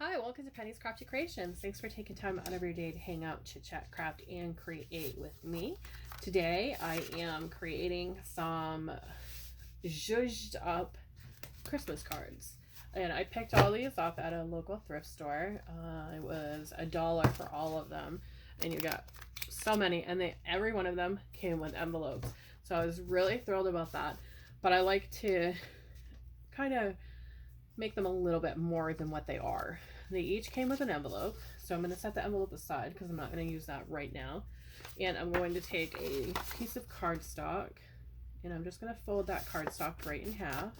Hi, welcome to Penny's Crafty Creations. Thanks for taking time out of your day to hang out, chit chat, craft, and create with me. Today I am creating some zhuzhed up Christmas cards. And I picked all these up at a local thrift store. It was $1 for all of them. And you got so many, and every one of them came with envelopes. So I was really thrilled about that. But I like to kind of make them a little bit more than what they are. They each came with an envelope, so I'm going to set the envelope aside because I'm not going to use that right now. And I'm going to take a piece of cardstock and I'm just going to fold that cardstock right in half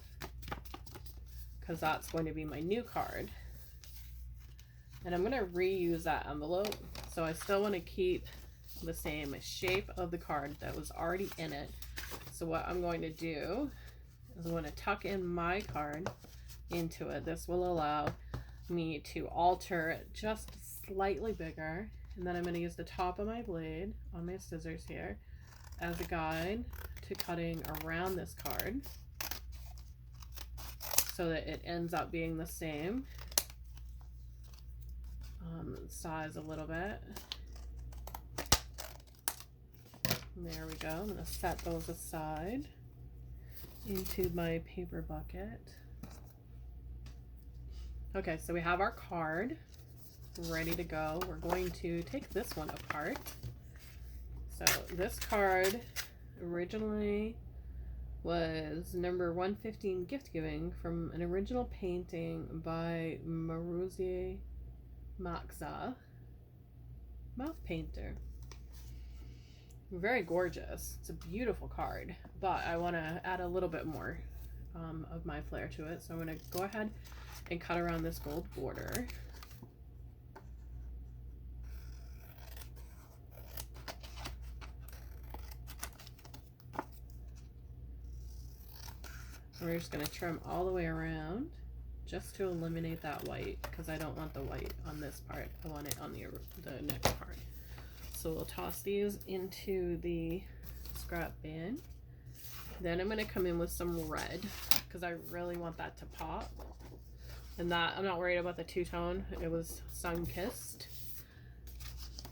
because that's going to be my new card. And I'm going to reuse that envelope, so I still want to keep the same shape of the card that was already in it. So what I'm going to do is I'm going to tuck in my card into it. This will allow me to alter it just slightly bigger, and then I'm going to use the top of my blade on my scissors here as a guide to cutting around this card so that it ends up being the same size a little bit. There we go. I'm going to set those aside into my paper bucket. Okay, so we have our card ready to go. We're going to take this one apart. So this card originally was number 115 gift giving from an original painting by Maruzi Makza, mouth painter. Very gorgeous. It's a beautiful card, but I want to add a little bit more of my flair to it. So I'm going to go ahead and cut around this gold border. And we're just going to trim all the way around just to eliminate that white because I don't want the white on this part. I want it on the next part. So we'll toss these into the scrap bin. Then I'm going to come in with some red because I really want that to pop. And that, I'm not worried about the two-tone. It was sun-kissed.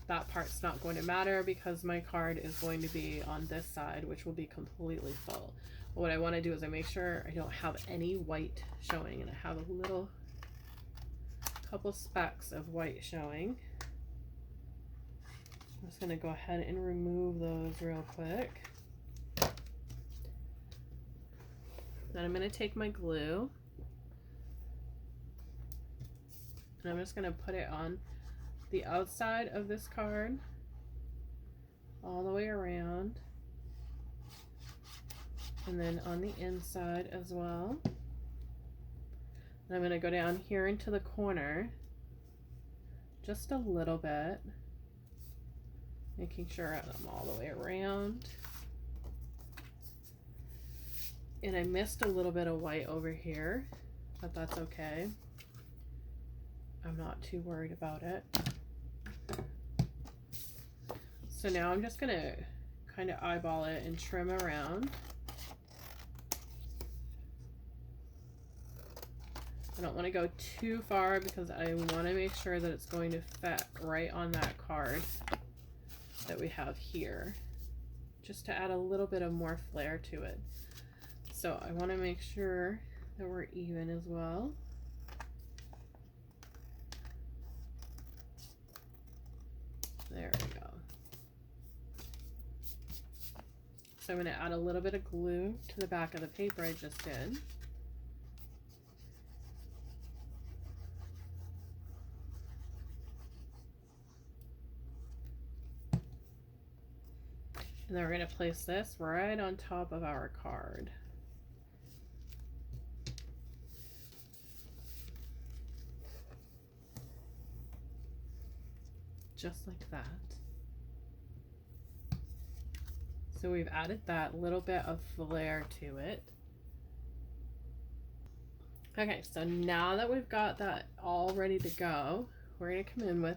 That part's not going to matter because my card is going to be on this side, which will be completely full. But what I want to do is I make sure I don't have any white showing, and I have a little couple specks of white showing. I'm just going to go ahead and remove those real quick. Then I'm going to take my glue. And I'm just going to put it on the outside of this card all the way around, and then on the inside as well. And I'm going to go down here into the corner just a little bit, making sure I'm all the way around. And I missed a little bit of white over here, but that's okay. I'm not too worried about it. So now I'm just gonna kind of eyeball it and trim around. I don't want to go too far because I want to make sure that it's going to fit right on that card that we have here, just to add a little bit of more flair to it. So I want to make sure that we're even as well. There we go. So I'm going to add a little bit of glue to the back of the paper I just did. And then we're going to place this right on top of our card. Just like that. So we've added that little bit of flair to it. Okay, so now that we've got that all ready to go, we're going to come in with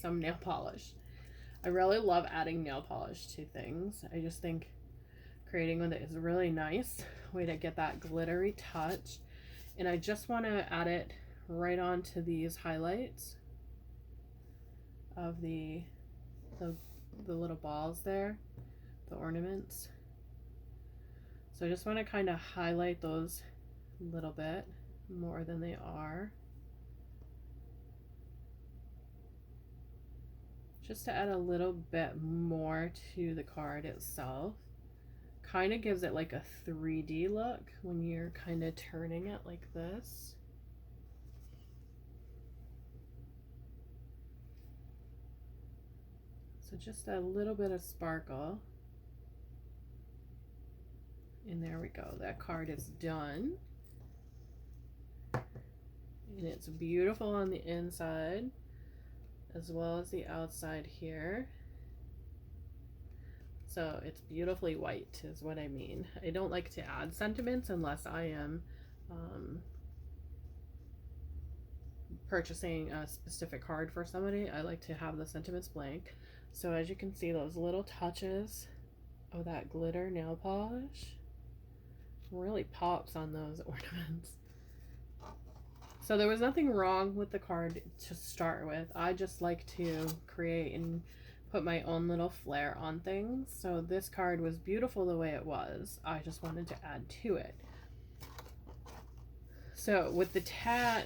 some nail polish. I really love adding nail polish to things. I just think creating with it is a really nice way to get that glittery touch. And I just want to add it right onto these highlights of the little balls there, the ornaments. So I just want to kind of highlight those a little bit more than they are, just to add a little bit more to the card itself. Kind of gives it like a 3D look when you're kind of turning it like this. So just a little bit of sparkle. And there we go. That card is done. And it's beautiful on the inside as well as the outside here. So it's beautifully white is what I mean. I don't like to add sentiments unless I am purchasing a specific card for somebody. I like to have the sentiments blank. So as you can see, those little touches of that glitter nail polish really pops on those ornaments. So there was nothing wrong with the card to start with. I just like to create and put my own little flair on things. So this card was beautiful the way it was. I just wanted to add to it. So with the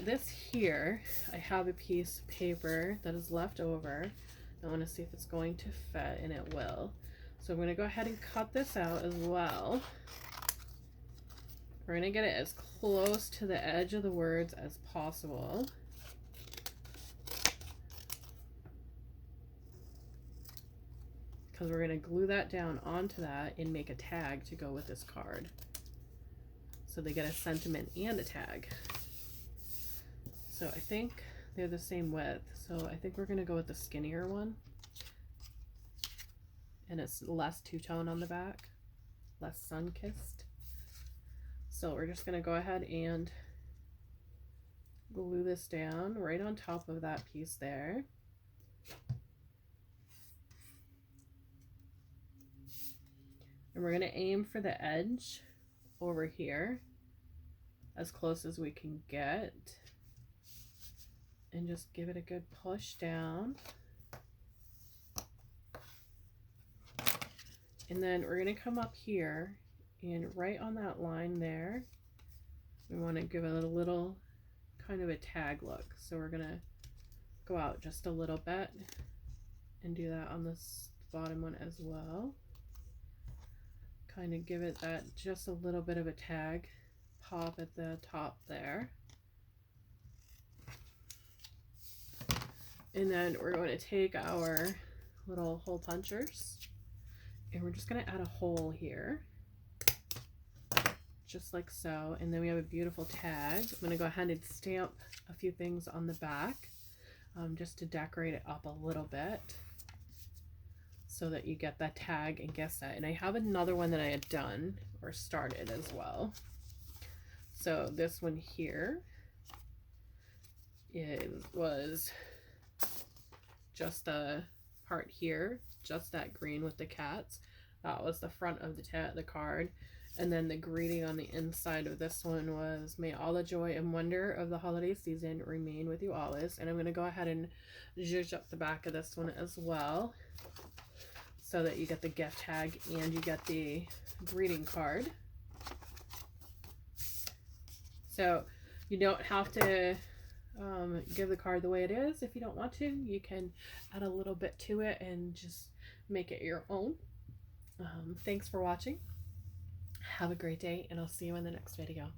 this here, I have a piece of paper that is left over. I want to see if it's going to fit, and it will. So I'm going to go ahead and cut this out as well. We're going to get it as close to the edge of the words as possible. Because we're going to glue that down onto that and make a tag to go with this card. So they get a sentiment and a tag. So I think they're the same width. So I think we're going to go with the skinnier one. And it's less two-tone on the back, less sun-kissed. So we're just going to go ahead and glue this down right on top of that piece there. And we're going to aim for the edge over here as close as we can get. And just give it a good push down. And then we're going to come up here and right on that line there, we want to give it a little kind of a tag look. So we're going to go out just a little bit and do that on this bottom one as well. Kind of give it that just a little bit of a tag pop at the top there. And then we're going to take our little hole punchers and we're just going to add a hole here, just like so. And then we have a beautiful tag. I'm going to go ahead and stamp a few things on the back just to decorate it up a little bit so that you get that tag and guess that. And I have another one that I had done or started as well. So this one here was just the part here, just that green with the cats. That was the front of the card. And then the greeting on the inside of this one was, may all the joy and wonder of the holiday season remain with you always. And I'm going to go ahead and zhuzh up the back of this one as well, so that you get the gift tag and you get the greeting card. So you don't have to give the card the way it is. If you don't want to, you can add a little bit to it and just make it your own. Thanks for watching. Have a great day, and I'll see you in the next video.